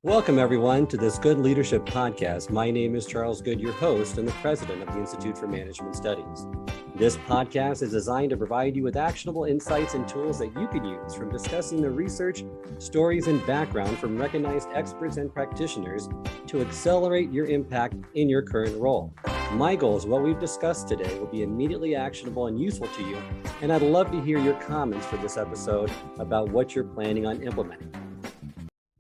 Welcome, everyone, to this Good Leadership Podcast. My name is Charles Good, your host and the president of the Institute for Management Studies. This podcast is designed to provide you with actionable insights and tools that you can use from discussing the research, stories, and background from recognized experts and practitioners to accelerate your impact in your current role. My goal is what we've discussed today will be immediately actionable and useful to you, and I'd love to hear your comments for this episode about what you're planning on implementing.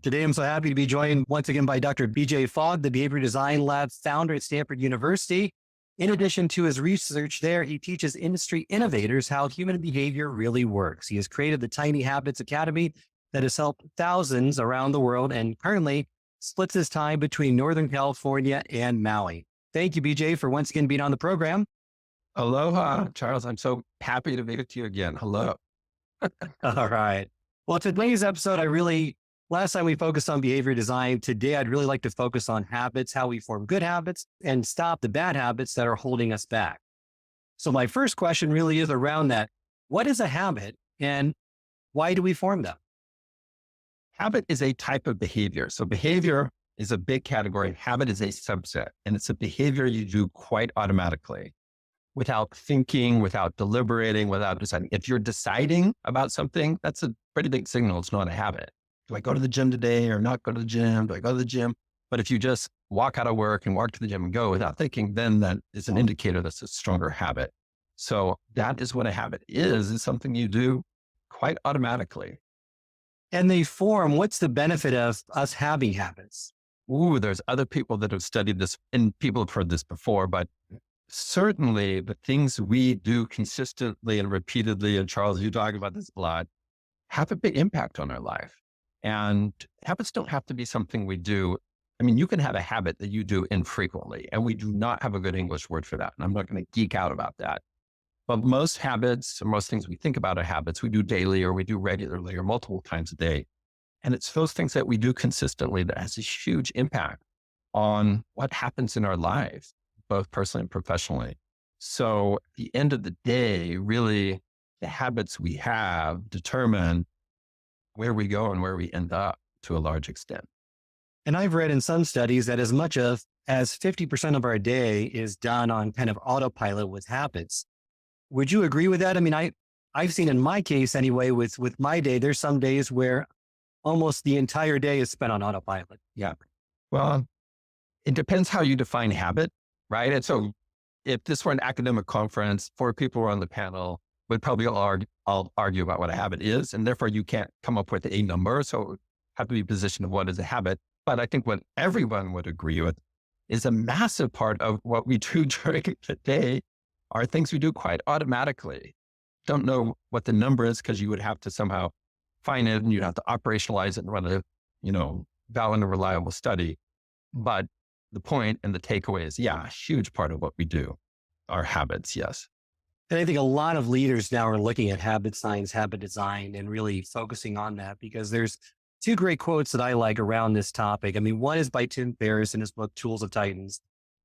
Today, I'm so happy to be joined once again by Dr. BJ Fogg, the Behavior Design Lab founder at Stanford University. In addition to his research there, he teaches industry innovators how human behavior really works. He has created the Tiny Habits Academy that has helped thousands around the world and currently splits his time between Northern California and Maui. Thank you, BJ, for once again being on the program. Aloha, Charles. I'm so happy to be with you again. Hello. All right. Well, today's episode, last time we focused on behavior design. Today, I'd really like to focus on habits, how we form good habits and stop the bad habits that are holding us back. So my first question really is around that. What is a habit and why do we form them? Habit is a type of behavior. So behavior is a big category. Habit is a subset, and it's a behavior you do quite automatically without thinking, without deliberating, without deciding. If you're deciding about something, that's a pretty big signal. It's not a habit. Do I go to the gym today or not go to the gym? Do I go to the gym? But if you just walk out of work and walk to the gym and go without thinking, then that is an indicator that's a stronger habit. So that is what a habit is something you do quite automatically. And they form, what's the benefit of us having habits? There's other people that have studied this and people have heard this before, but certainly the things we do consistently and repeatedly, and Charles, you talk about this a lot, have a big impact on our life. And habits don't have to be something we do. I mean, you can have a habit that you do infrequently, and we do not have a good English word for that. And I'm not going to geek out about that. But most habits, or most things we think about are habits we do daily or we do regularly or multiple times a day. And it's those things that we do consistently that has a huge impact on what happens in our lives, both personally and professionally. So at the end of the day, really, the habits we have determine where we go and where we end up to a large extent. And I've read in some studies that as much as 50% of our day is done on kind of autopilot with habits. Would you agree with that? I mean, I've seen in my case anyway, with my day, there's some days where almost the entire day is spent on autopilot. Yeah. Well, it depends how you define habit, right? And so if this were an academic conference, 4 people were on the panel, we'd probably all argue about what a habit is, and therefore you can't come up with a number. So it would have to be a position of what is a habit. But I think what everyone would agree with is a massive part of what we do during the day are things we do quite automatically. Don't know what the number is because you would have to somehow find it and you'd have to operationalize it and run a, valid and reliable study. But the point and the takeaway is, a huge part of what we do are habits. Yes. And I think a lot of leaders now are looking at habit science, habit design, and really focusing on that because there's 2 great quotes that I like around this topic. I mean, one is by Tim Ferriss in his book, Tools of Titans,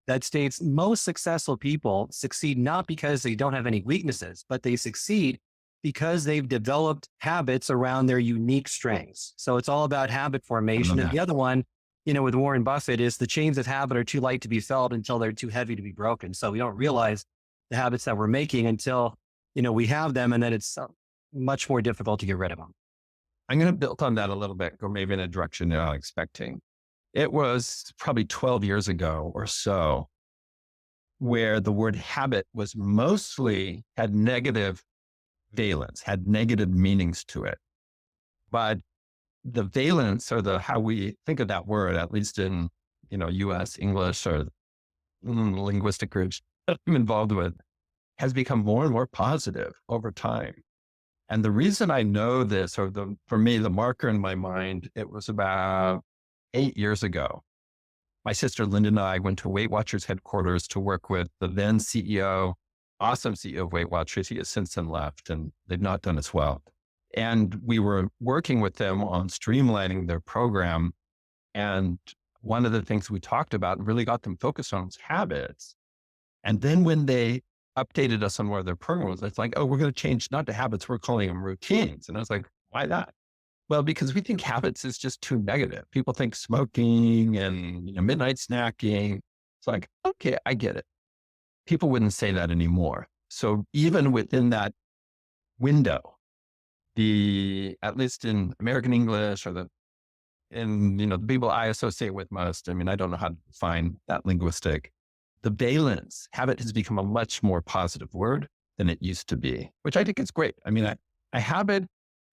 that states most successful people succeed not because they don't have any weaknesses, but they succeed because they've developed habits around their unique strengths. So it's all about habit formation. And the other one, with Warren Buffett is the chains of habit are too light to be felt until they're too heavy to be broken. So we don't realize the habits that we're making until, we have them, and then it's much more difficult to get rid of them. I'm going to build on that a little bit, or maybe in a direction you're not expecting. It was probably 12 years ago or so where the word habit was mostly had negative valence, had negative meanings to it. But the valence or how we think of that word, at least in, US English or linguistic groups that I'm involved with, has become more and more positive over time. And the reason I know this, for me, the marker in my mind, it was about 8 years ago. My sister Linda and I went to Weight Watchers headquarters to work with the then CEO, awesome CEO of Weight Watchers. He has since then left and they've not done as well. And we were working with them on streamlining their program. And one of the things we talked about and really got them focused on was habits. And then when they updated us on one of their programs, it's like, oh, we're going to change not to habits, we're calling them routines. And I was like, why that? Well, because we think habits is just too negative. People think smoking and midnight snacking. It's like, okay, I get it. People wouldn't say that anymore. So even within that window, at least in American English or the people I associate with most, I mean, I don't know how to define that linguistic. The valence, habit has become a much more positive word than it used to be, which I think is great. I mean, a habit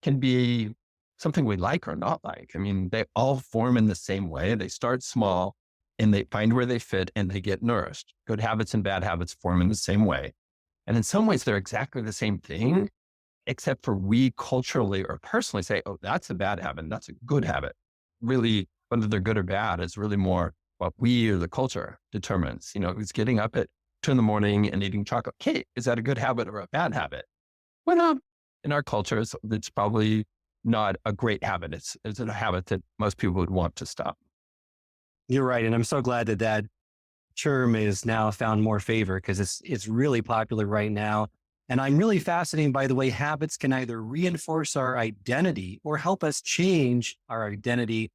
can be something we like or not like. I mean, they all form in the same way. They start small and they find where they fit and they get nourished. Good habits and bad habits form in the same way. And in some ways, they're exactly the same thing, except for we culturally or personally say, oh, that's a bad habit. That's a good habit. Really, whether they're good or bad is really more what we or the culture determines. It's getting up at 2 a.m. and eating chocolate cake. Is that a good habit or a bad habit? Well, in our cultures, it's probably not a great habit. It's a habit that most people would want to stop. You're right. And I'm so glad that term is now found more favor because it's really popular right now. And I'm really fascinated by the way habits can either reinforce our identity or help us change our identity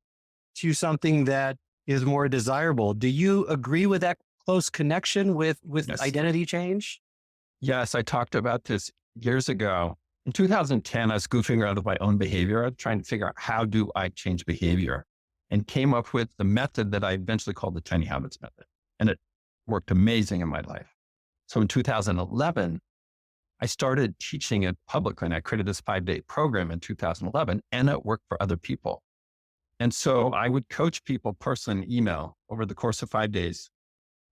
to something that is more desirable. Do you agree with that close connection with Yes. identity change? Yes, I talked about this years ago. In 2010, I was goofing around with my own behavior, trying to figure out how do I change behavior, and came up with the method that I eventually called the Tiny Habits method. And it worked amazing in my life. So in 2011, I started teaching it publicly, and I created this 5-day program in 2011, and it worked for other people. And so I would coach people personally in email over the course of 5 days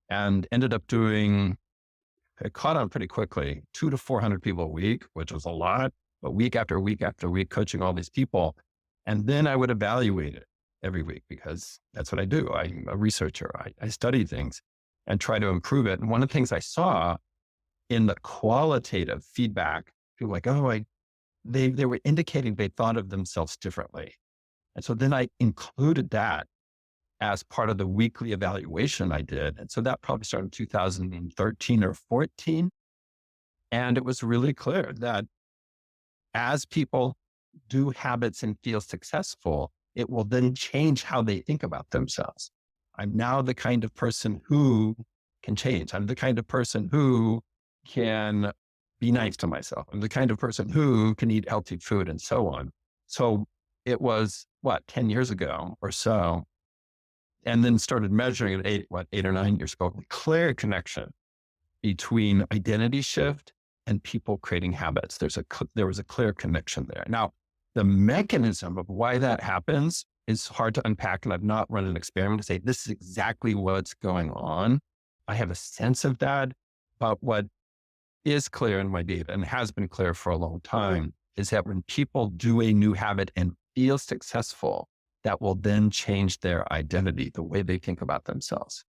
and ended up it caught on pretty quickly, 200 to 400 people a week, which was a lot, but week after week after week, coaching all these people. And then I would evaluate it every week because that's what I do. I'm a researcher. I study things and try to improve it. And one of the things I saw in the qualitative feedback, people were like, they were indicating they thought of themselves differently. And so then I included that as part of the weekly evaluation I did. And so that probably started in 2013 or 14. And it was really clear that as people do habits and feel successful, it will then change how they think about themselves. I'm now the kind of person who can change. I'm the kind of person who can be nice to myself. I'm the kind of person who can eat healthy food and so on. So it was 10 years ago or so, and then started measuring it 8 or 9 years ago, clear connection between identity shift and people creating habits. There was a clear connection there. Now, the mechanism of why that happens is hard to unpack, and I've not run an experiment to say, this is exactly what's going on. I have a sense of that, but what is clear in my data and has been clear for a long time is that when people do a new habit and feel successful, that will then change their identity, the way they think about themselves.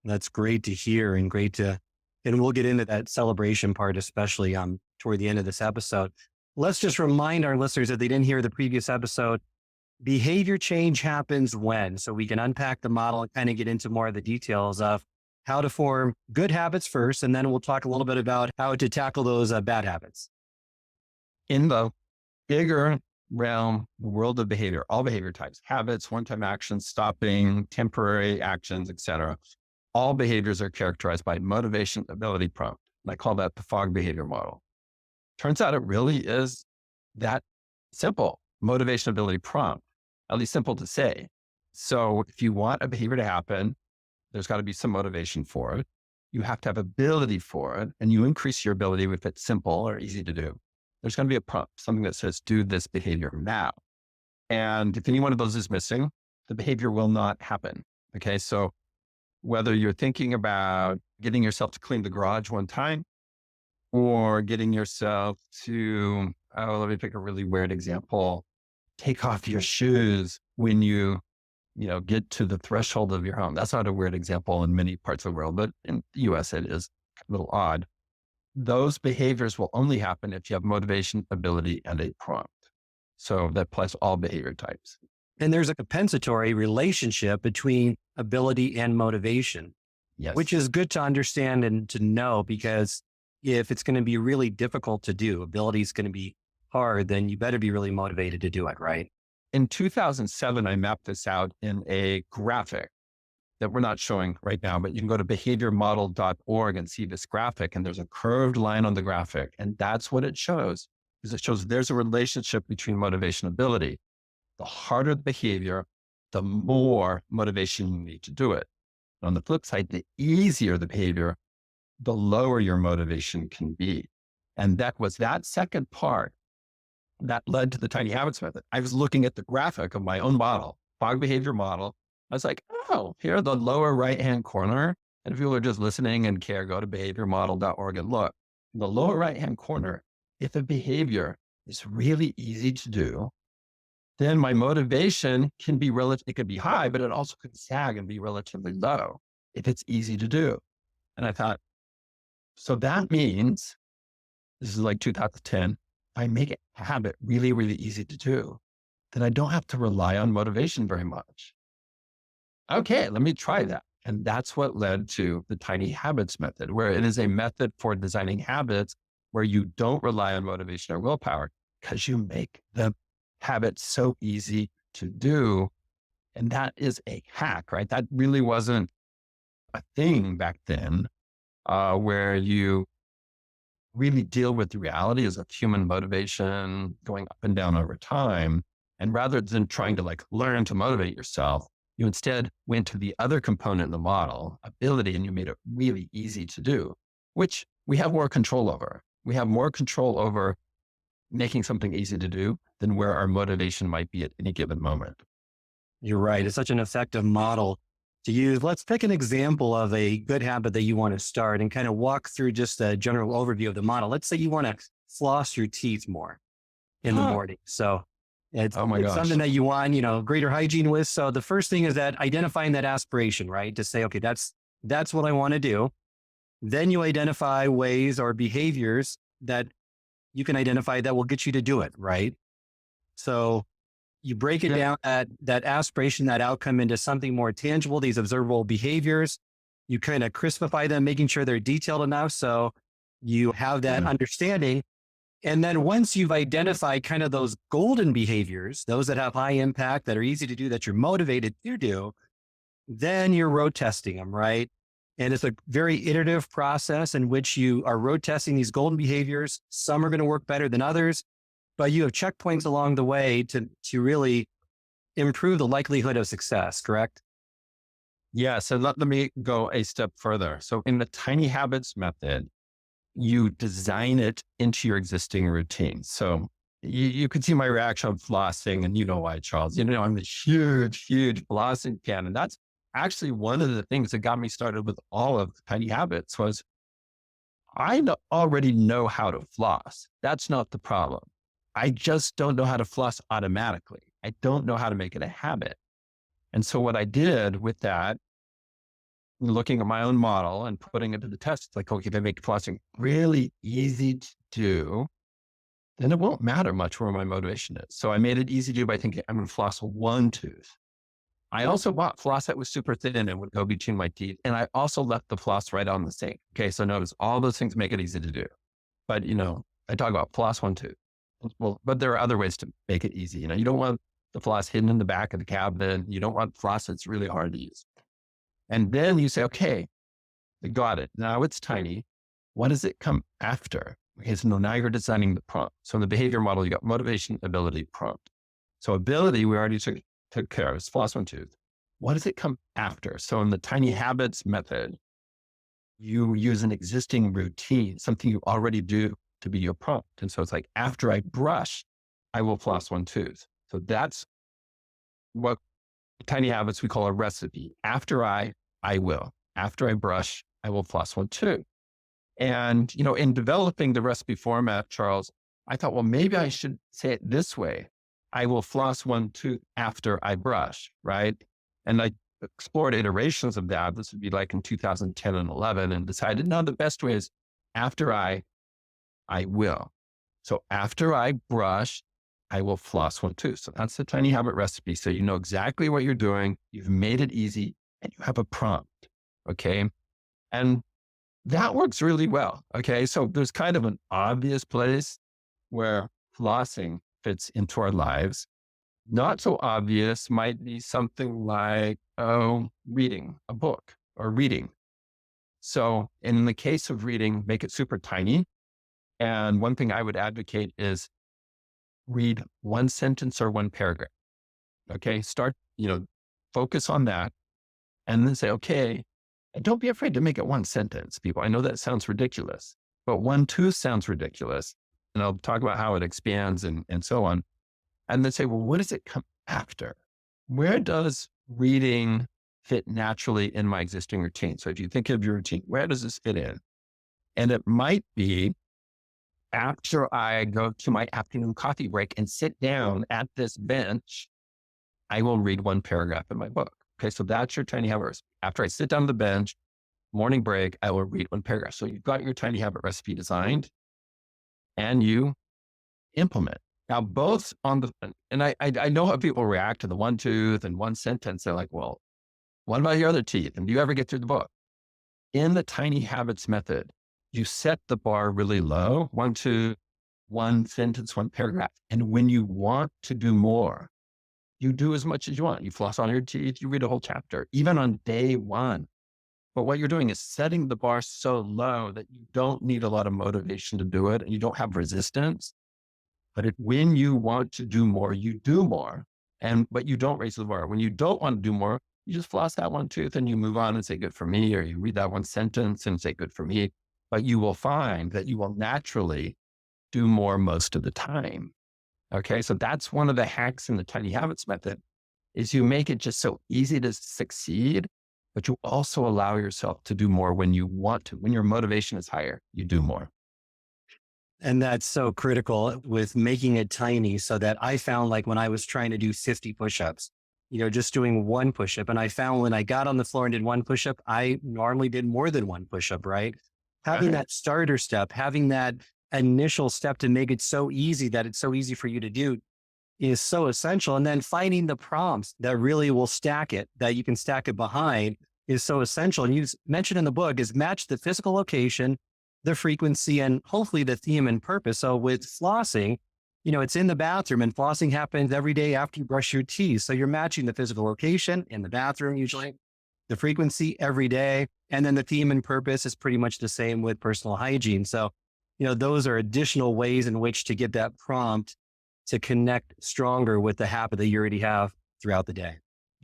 That's great to hear and and we'll get into that celebration part, especially toward the end of this episode. Let's just remind our listeners if they didn't hear the previous episode, behavior change happens when, so we can unpack the model and kind of get into more of the details of how to form good habits first. And then we'll talk a little bit about how to tackle those bad habits. In the bigger realm, the world of behavior, all behavior types, habits, one-time actions, stopping, temporary actions, etc. All behaviors are characterized by motivation, ability, prompt. And I call that the Fogg behavior model. Turns out it really is that simple. Motivation, ability, prompt, at least simple to say. So if you want a behavior to happen, there's got to be some motivation for it. You have to have ability for it, and you increase your ability if it's simple or easy to do. There's going to be a prompt, something that says, do this behavior now. And if any one of those is missing, the behavior will not happen. Okay. So whether you're thinking about getting yourself to clean the garage one time or getting yourself to, let me pick a really weird example, take off your shoes when you get to the threshold of your home. That's not a weird example in many parts of the world, but in the US, it is a little odd. Those behaviors will only happen if you have motivation, ability, and a prompt. So that applies to all behavior types. And there's a compensatory relationship between ability and motivation, Yes. which is good to understand and to know, because if it's going to be really difficult to do, ability is going to be hard, then you better be really motivated to do it, right? In 2007, I mapped this out in a graphic that we're not showing right now, but you can go to behaviormodel.org and see this graphic. And there's a curved line on the graphic. And that's what it shows, is it shows there's a relationship between motivation and ability. The harder the behavior, the more motivation you need to do it. On the flip side, the easier the behavior, the lower your motivation can be. And that was that second part that led to the tiny habits method. I was looking at the graphic of my own model, Fogg behavior model. I was like, oh, here, the lower right-hand corner. And if people are just listening and care, go to behaviormodel.org and look. In the lower right-hand corner, if a behavior is really easy to do, then my motivation can be it could be high, but it also could sag and be relatively low if it's easy to do. And I thought, so that means, this is like 2010, if I make a habit really, really easy to do, then I don't have to rely on motivation very much. Okay, let me try that. And that's what led to the tiny habits method, where it is a method for designing habits where you don't rely on motivation or willpower because you make the habit so easy to do. And that is a hack, right? That really wasn't a thing back then, where you really deal with the realities of human motivation going up and down over time. And rather than trying to like learn to motivate yourself, you instead went to the other component in the model, ability, and you made it really easy to do, which we have more control over. We have more control over making something easy to do than where our motivation might be at any given moment. You're right. It's such an effective model to use. Let's pick an example of a good habit that you want to start and kind of walk through just a general overview of the model. Let's say you want to floss your teeth more in the morning. So it's something that you want, greater hygiene with. So the first thing is that identifying that aspiration, right? To say, okay, that's what I want to do. Then you identify ways or behaviors that you can identify that will get you to do it, right? So you break it down, that aspiration, that outcome into something more tangible, these observable behaviors. You kind of crispify them, making sure they're detailed enough so you have that understanding. And then once you've identified kind of those golden behaviors, those that have high impact, that are easy to do, that you're motivated to do, then you're road testing them, right? And it's a very iterative process in which you are road testing these golden behaviors. Some are going to work better than others, but you have checkpoints along the way to really improve the likelihood of success, correct? Yeah. So let me go a step further. So in the tiny habits method, you design it into your existing routine. So you could see my reaction on flossing, and you know why, Charles. I'm this huge, huge flossing fan. And that's actually one of the things that got me started with all of tiny habits was already know how to floss. That's not the problem. I just don't know how to floss automatically. I don't know how to make it a habit. And so what I did with that, looking at my own model and putting it to the test, it's like, okay, if I make flossing really easy to do, then it won't matter much where my motivation is. So I made it easy to do by thinking I'm going to floss one tooth. I also bought floss that was super thin and would go between my teeth. And I also left the floss right on the sink. Okay. So notice all those things make it easy to do. But, I talk about floss one tooth. Well, but there are other ways to make it easy. You don't want the floss hidden in the back of the cabinet. You don't want floss that's really hard to use. And then you say, okay, I got it. Now it's tiny. What does it come after? Okay, so now you're designing the prompt. So in the behavior model, you got motivation, ability, prompt. So ability, we already took care of, is floss one tooth. What does it come after? So in the tiny habits method, you use an existing routine, something you already do to be your prompt. And so it's like, after I brush, I will floss one tooth. So that's what tiny habits we call a recipe. After I will. After I brush, I will floss one tooth. And, in developing the recipe format, Charles, I thought, well, maybe I should say it this way. I will floss one tooth after I brush, right? And I explored iterations of that. This would be like in 2010 and 11 and decided, no, the best way is after I will. So after I brush, I will floss one tooth. So that's the tiny habit recipe. So you know exactly what you're doing. You've made it easy and you have a prompt. Okay. And that works really well. Okay. So there's kind of an obvious place where flossing fits into our lives. Not so obvious might be something like, reading a book or reading. So in the case of reading, make it super tiny. And one thing I would advocate is read one sentence or one paragraph. Okay. Focus on that and then say, okay, and don't be afraid to make it one sentence, people. I know that sounds ridiculous, but 1, 2 sounds ridiculous. And I'll talk about how it expands and so on. And then say, well, what does it come after? Where does reading fit naturally in my existing routine? So if you think of your routine, where does this fit in? And it might be after I go to my afternoon coffee break and sit down at this bench, I will read one paragraph in my book. Okay, so that's your tiny habit recipe. After I sit down on the bench, morning break, I will read one paragraph. So you've got your tiny habit recipe designed and you implement. Now, both on the, and I know how people react to the one tooth and one sentence. They're like, well, what about your other teeth? And do you ever get through the book? In the tiny habits method, you set the bar really low, 1, 2, one sentence, one paragraph. And when you want to do more, you do as much as you want. You floss on your teeth, you read a whole chapter, even on day one. But what you're doing is setting the bar so low that you don't need a lot of motivation to do it and you don't have resistance. But when you want to do more, you do more. But you don't raise the bar. When you don't want to do more, you just floss that one tooth and you move on and say, good for me. Or you read that one sentence and say, good for me. But you will find that you will naturally do more most of the time. Okay. So that's one of the hacks in the tiny habits method is you make it just so easy to succeed, but you also allow yourself to do more when you want to. When your motivation is higher, you do more. And that's so critical with making it tiny so that I found like when I was trying to do 50 push-ups, just doing one push-up. And I found when I got on the floor and did one push-up, I normally did more than one push-up, right? Having that starter step, having that initial step to make it so easy that it's so easy for you to do is so essential. And then finding the prompts that really will stack it, that you can stack it behind is so essential. And you mentioned in the book is match the physical location, the frequency, and hopefully the theme and purpose. So with flossing, it's in the bathroom and flossing happens every day after you brush your teeth. So you're matching the physical location in the bathroom, usually the frequency every day. And then the theme and purpose is pretty much the same with personal hygiene. So, those are additional ways in which to get that prompt to connect stronger with the habit that you already have throughout the day.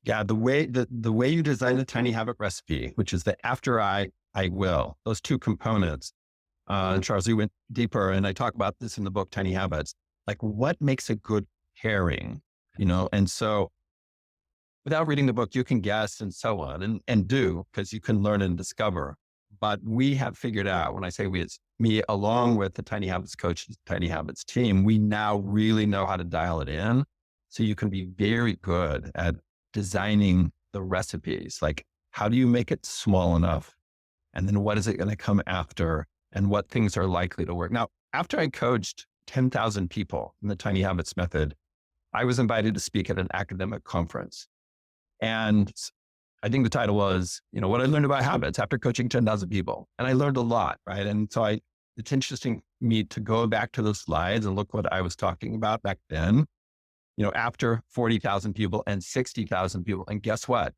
Yeah. The way you design the tiny habit recipe, which is the after I will, those two components. Charles, you went deeper and I talk about this in the book, Tiny Habits, like what makes a good pairing, and so without reading the book, you can guess and so on and do, because you can learn and discover. But we have figured out, when I say we, it's me along with the Tiny Habits coach, Tiny Habits team, we now really know how to dial it in. So you can be very good at designing the recipes. Like, how do you make it small enough? And then what is it going to come after? And what things are likely to work? Now, after I coached 10,000 people in the Tiny Habits method, I was invited to speak at an academic conference. And I think the title was, what I learned about habits after coaching 10,000 people. And I learned a lot, right? And so it's interesting to me to go back to those slides and look what I was talking about back then, after 40,000 people and 60,000 people. And guess what?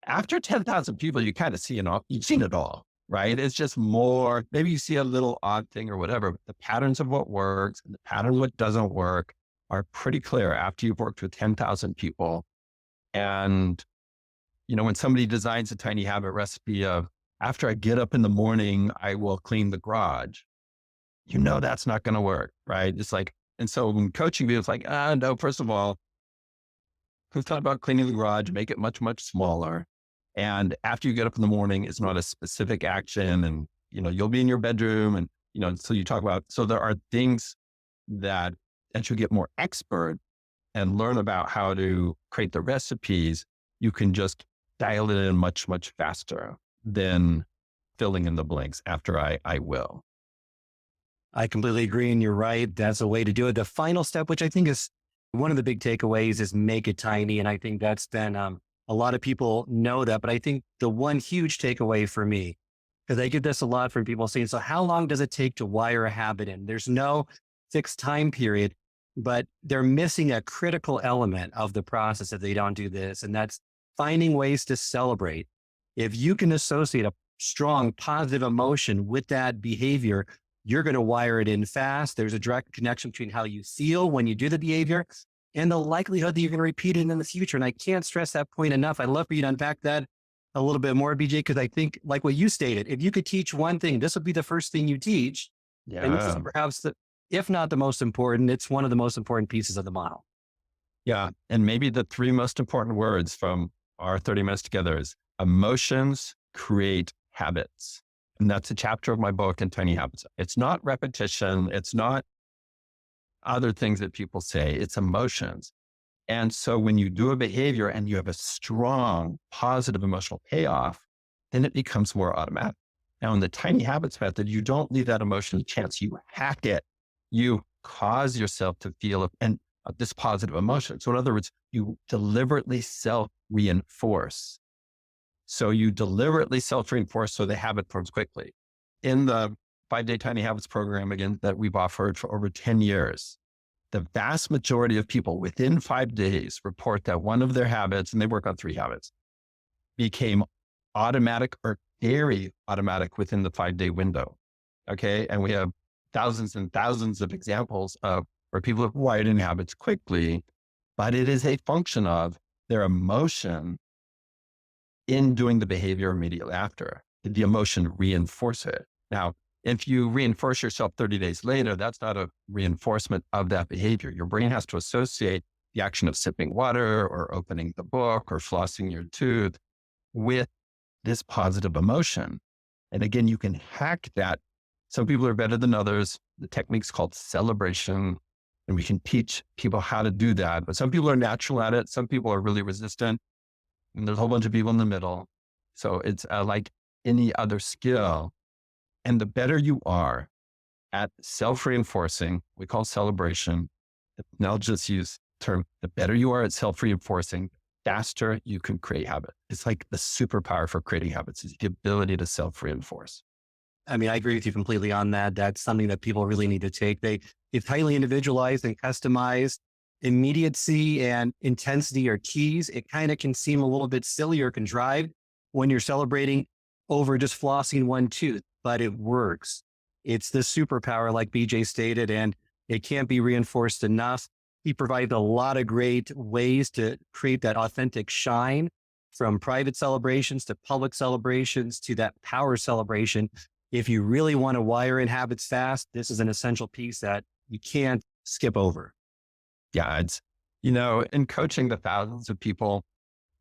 After 10,000 people, you kind of you've seen it all. Right? It's just more, maybe you see a little odd thing or whatever, but the patterns of what works and the pattern of what doesn't work are pretty clear after you've worked with 10,000 people. And, when somebody designs a tiny habit recipe of after I get up in the morning, I will clean the garage, that's not going to work. Right? It's like, and so when coaching people, it's like, no, first of all, who thought about cleaning the garage, make it much, much smaller. And after you get up in the morning, it's not a specific action and, you'll be in your bedroom and, so you talk about, so there are things that as you get more expert and learn about how to create the recipes, you can just dial it in much, much faster than filling in the blanks after I will. I completely agree. And you're right. That's a way to do it. The final step, which I think is one of the big takeaways, is make it tiny. And I think that's been, a lot of people know that, but I think the one huge takeaway for me, because I get this a lot from people saying, so how long does it take to wire a habit in? There's no fixed time period, but they're missing a critical element of the process if they don't do this. And that's finding ways to celebrate. If you can associate a strong positive emotion with that behavior, you're going to wire it in fast. There's a direct connection between how you feel when you do the behavior and the likelihood that you're going to repeat it in the future. And I can't stress that point enough. I'd love for you to unpack that a little bit more, BJ, because I think, like what you stated, if you could teach one thing, this would be the first thing you teach. And this is perhaps if not the most important, it's one of the most important pieces of the model. Yeah. And maybe the three most important words from our 30 minutes together is emotions create habits. And that's a chapter of my book in Tiny Habits. It's not repetition. It's not other things that people say. It's emotions. And so when you do a behavior and you have a strong, positive emotional payoff, then it becomes more automatic. Now, in the Tiny Habits method, you don't leave that emotion a chance. You hack it. You cause yourself to feel this positive emotion. So in other words, you deliberately self-reinforce. So you deliberately self-reinforce so the habit forms quickly. In the 5-day Tiny Habits program, again, that we've offered for over 10 years, the vast majority of people within 5 days report that one of their habits, and they work on 3 habits, became automatic or very automatic within the 5-day window. Okay. And we have thousands and thousands of examples of where people have wired in habits quickly, but it is a function of their emotion in doing the behavior immediately after. Did the emotion reinforce it? Now, if you reinforce yourself 30 days later, that's not a reinforcement of that behavior. Your brain has to associate the action of sipping water or opening the book or flossing your tooth with this positive emotion. And again, you can hack that. Some people are better than others. The technique's called celebration, and we can teach people how to do that. But some people are natural at it. Some people are really resistant. And there's a whole bunch of people in the middle. So it's like any other skill. And the better you are at self-reinforcing, we call celebration. Now I'll just use the term, the better you are at self-reinforcing, faster you can create habit. It's like the superpower for creating habits is the ability to self-reinforce. I mean, I agree with you completely on that. That's something that people really need to take. It's highly individualized and customized. Immediacy and intensity are keys. It kind of can seem a little bit silly or contrived when you're celebrating over just flossing one tooth, but it works. It's the superpower, like BJ stated, and it can't be reinforced enough. He provides a lot of great ways to create that authentic shine, from private celebrations to public celebrations to that power celebration. If you really want to wire in habits fast, this is an essential piece that you can't skip over. Yeah, it's, in coaching the thousands of people,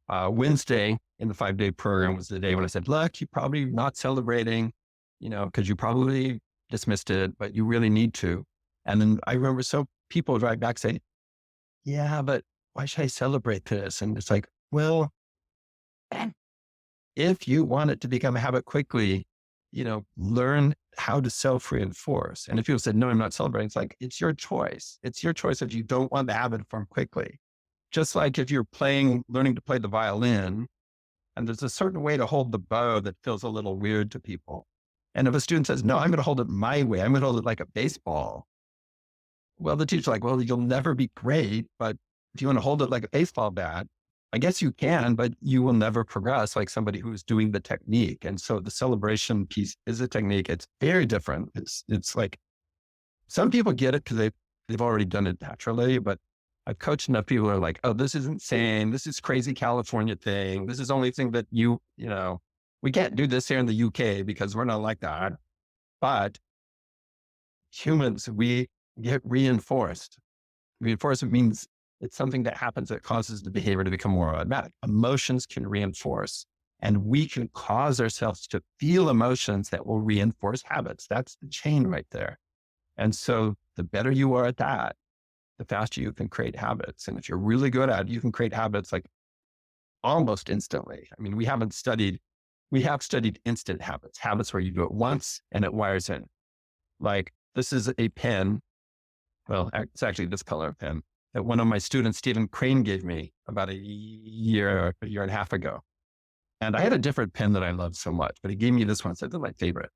Wednesday in the 5-day program was the day when I said, look, you're probably not celebrating, because you probably dismissed it, but you really need to. And then I remember people would write back saying, yeah, but why should I celebrate this? And it's like, well, if you want it to become a habit quickly, learn how to self-reinforce. And if people said, no, I'm not celebrating, it's like, it's your choice. It's your choice if you don't want the habit to form quickly. Just like if you're learning to play the violin, and there's a certain way to hold the bow that feels a little weird to people. And if a student says, no, I'm going to hold it my way, I'm going to hold it like a baseball. Well, the teacher's like, well, you'll never be great, but if you want to hold it like a baseball bat, I guess you can, but you will never progress like somebody who's doing the technique. And so the celebration piece is a technique. It's very different. It's like some people get it because they've already done it naturally, but I've coached enough people who are like, oh, this is insane. This is crazy California thing. This is the only thing that we can't do this here in the UK because we're not like that. But humans, we get reinforced. Reinforcement means it's something that happens that causes the behavior to become more automatic. Emotions can reinforce, and we can cause ourselves to feel emotions that will reinforce habits. That's the chain right there. And so the better you are at that, the faster you can create habits. And if you're really good at it, you can create habits like almost instantly. I mean, we have studied instant habits where you do it once and it wires in. Like, this is a pen. Well, it's actually this color pen that one of my students, Stephen Crane, gave me about a year and a half ago. And I had a different pen that I loved so much, but he gave me this one. So this is my favorite.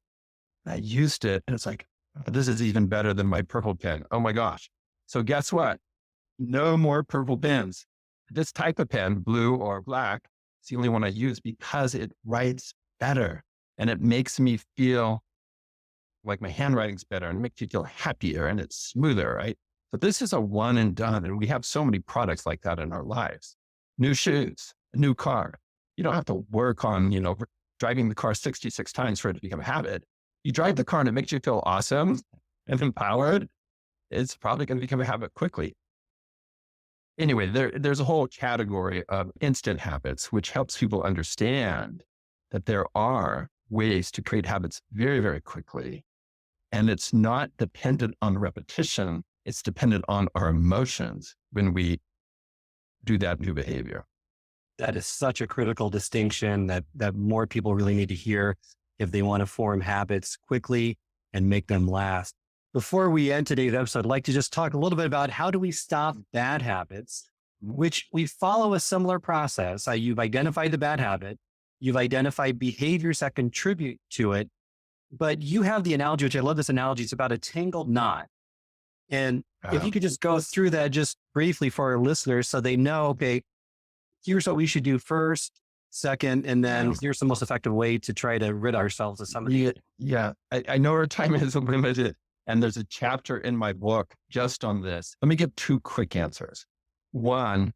I used it and it's like, This is even better than my purple pen. Oh my gosh. So guess what? No more purple pens. This type of pen, blue or black, is the only one I use because it writes better and it makes me feel like my handwriting's better and it makes you feel happier and it's smoother, right? So this is a one and done. And we have so many products like that in our lives. New shoes, a new car. You don't have to work on, driving the car 66 times for it to become a habit. You drive the car and it makes you feel awesome and empowered. It's probably going to become a habit quickly. Anyway, there's a whole category of instant habits, which helps people understand that there are ways to create habits very, very quickly. And it's not dependent on repetition. It's dependent on our emotions when we do that new behavior. That is such a critical distinction that more people really need to hear if they want to form habits quickly and make them last. Before we end today's episode, I'd like to just talk a little bit about how do we stop bad habits, which we follow a similar process. You've identified the bad habit, you've identified behaviors that contribute to it, but you have the analogy, which I love this analogy, it's about a tangled knot. And if you could just go through that just briefly for our listeners so they know, okay, here's what we should do first, second, and then here's the most effective way to try to rid ourselves of some of these. Yeah. I know our time is limited. And there's a chapter in my book just on this. Let me give two quick answers. One,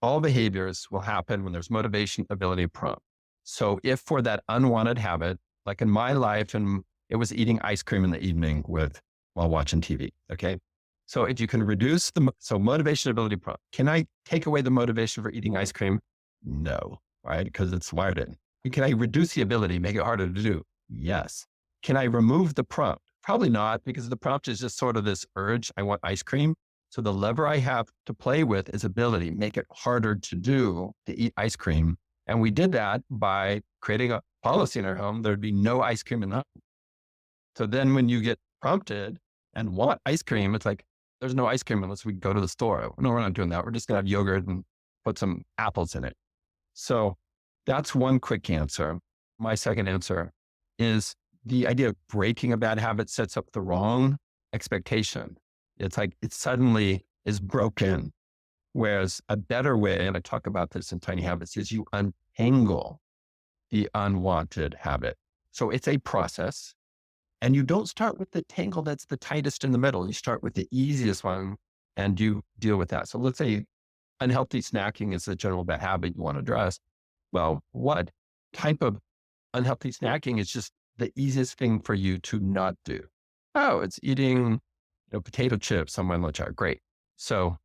all behaviors will happen when there's motivation, ability, prompt. So if for that unwanted habit, like in my life, and it was eating ice cream in the evening while watching TV. Okay. So if you can reduce motivation, ability, prompt, can I take away the motivation for eating ice cream? No, right? Because it's wired in. Can I reduce the ability, make it harder to do? Yes. Can I remove the prompt? Probably not, because the prompt is just sort of this urge. I want ice cream. So the lever I have to play with is ability, make it harder to eat ice cream. And we did that by creating a policy in our home. There'd be no ice cream in the home. So then when you get prompted and want ice cream, it's like, there's no ice cream unless we go to the store. No, we're not doing that. We're just going to have yogurt and put some apples in it. So that's one quick answer. My second answer is the idea of breaking a bad habit sets up the wrong expectation. It's like it suddenly is broken. Whereas a better way, and I talk about this in Tiny Habits, is you untangle the unwanted habit. So it's a process. And you don't start with the tangle that's the tightest in the middle. You start with the easiest one and you deal with that. So let's say unhealthy snacking is a general bad habit you want to address. Well, what type of unhealthy snacking is just the easiest thing for you to not do? Oh, it's eating potato chips on my lunch hour. Great. So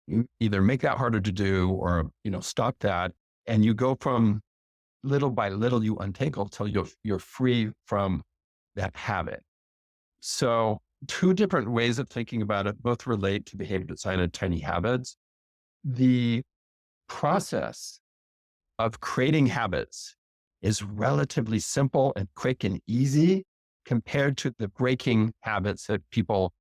you either make that harder to do or stop that. And you go from little by little, you untangle till you're free from that habit. So two different ways of thinking about it, both relate to behavior design and tiny habits. The process of creating habits is relatively simple and quick and easy compared to the breaking habits that people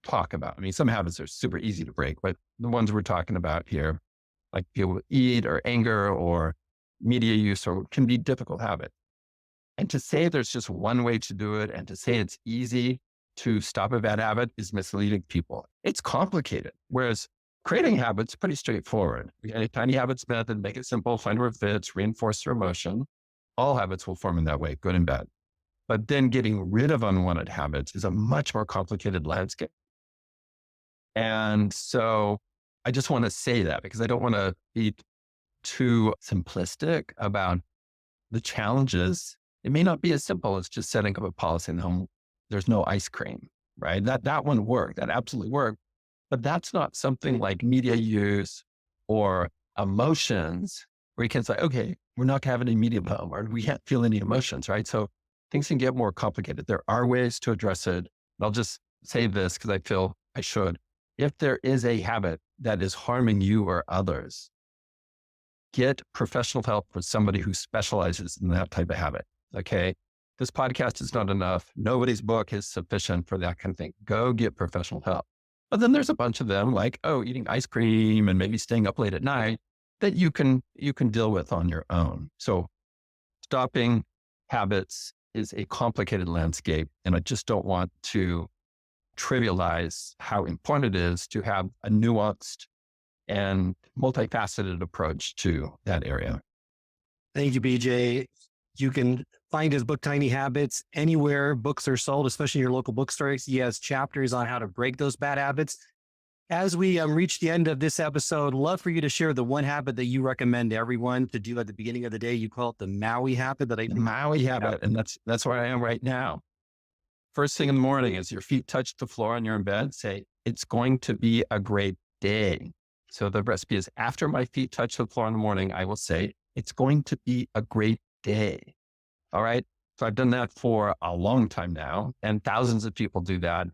talk about. I mean, some habits are super easy to break, but the ones we're talking about here, like people eat or anger or media use, or can be difficult habits. And to say there's just one way to do it and to say it's easy to stop a bad habit is misleading people. It's complicated. Whereas creating habits, pretty straightforward. A tiny habits method, make it simple, find where it fits, reinforce your emotion. All habits will form in that way, good and bad. But then getting rid of unwanted habits is a much more complicated landscape. And so I just want to say that because I don't want to be too simplistic about the challenges. It may not be as simple as just setting up a policy in the home. There's no ice cream, right? That one worked. That absolutely worked. But that's not something like media use or emotions where you can say, okay, we're not going to have any media home or we can't feel any emotions, right? So things can get more complicated. There are ways to address it. And I'll just say this because I feel I should. If there is a habit that is harming you or others, get professional help from somebody who specializes in that type of habit. Okay. This podcast is not enough. Nobody's book is sufficient for that kind of thing. Go get professional help. But then there's a bunch of them like, eating ice cream and maybe staying up late at night that you can deal with on your own. So stopping habits is a complicated landscape. And I just don't want to trivialize how important it is to have a nuanced and multifaceted approach to that area. Thank you, BJ. You can find his book, Tiny Habits, anywhere books are sold, especially your local bookstores. He has chapters on how to break those bad habits. As we reach the end of this episode, love for you to share the one habit that you recommend everyone to do at the beginning of the day. You call it the Maui habit that I think. Maui habit, and that's where I am right now. First thing in the morning, as your feet touch the floor and you're in bed, say, it's going to be a great day. So the recipe is, after my feet touch the floor in the morning, I will say, it's going to be a great day. All right. So I've done that for a long time now, and thousands of people do that.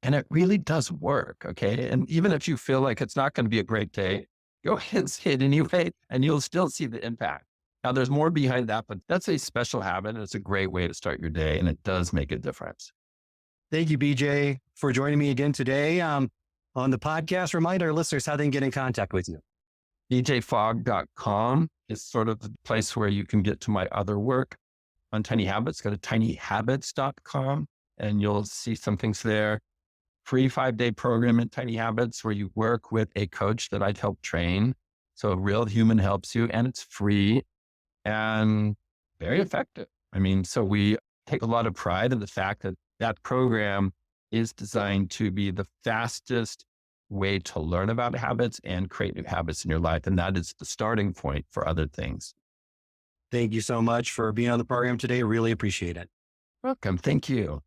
And it really does work. Okay. And even if you feel like it's not going to be a great day, go ahead and say it anyway, and you'll still see the impact. Now, there's more behind that, but that's a special habit. And it's a great way to start your day, and it does make a difference. Thank you, BJ, for joining me again today on the podcast. Remind our listeners how they can get in contact with you. bjfogg.com is sort of the place where you can get to my other work on Tiny Habits. Go to tinyhabits.com and you'll see some things there. Free 5-day program in Tiny Habits where you work with a coach that I'd help train. So a real human helps you, and it's free and very effective. I mean, so we take a lot of pride in the fact that that program is designed to be the fastest way to learn about habits and create new habits in your life. And that is the starting point for other things. Thank you so much for being on the program today. Really appreciate it. Welcome. Thank you.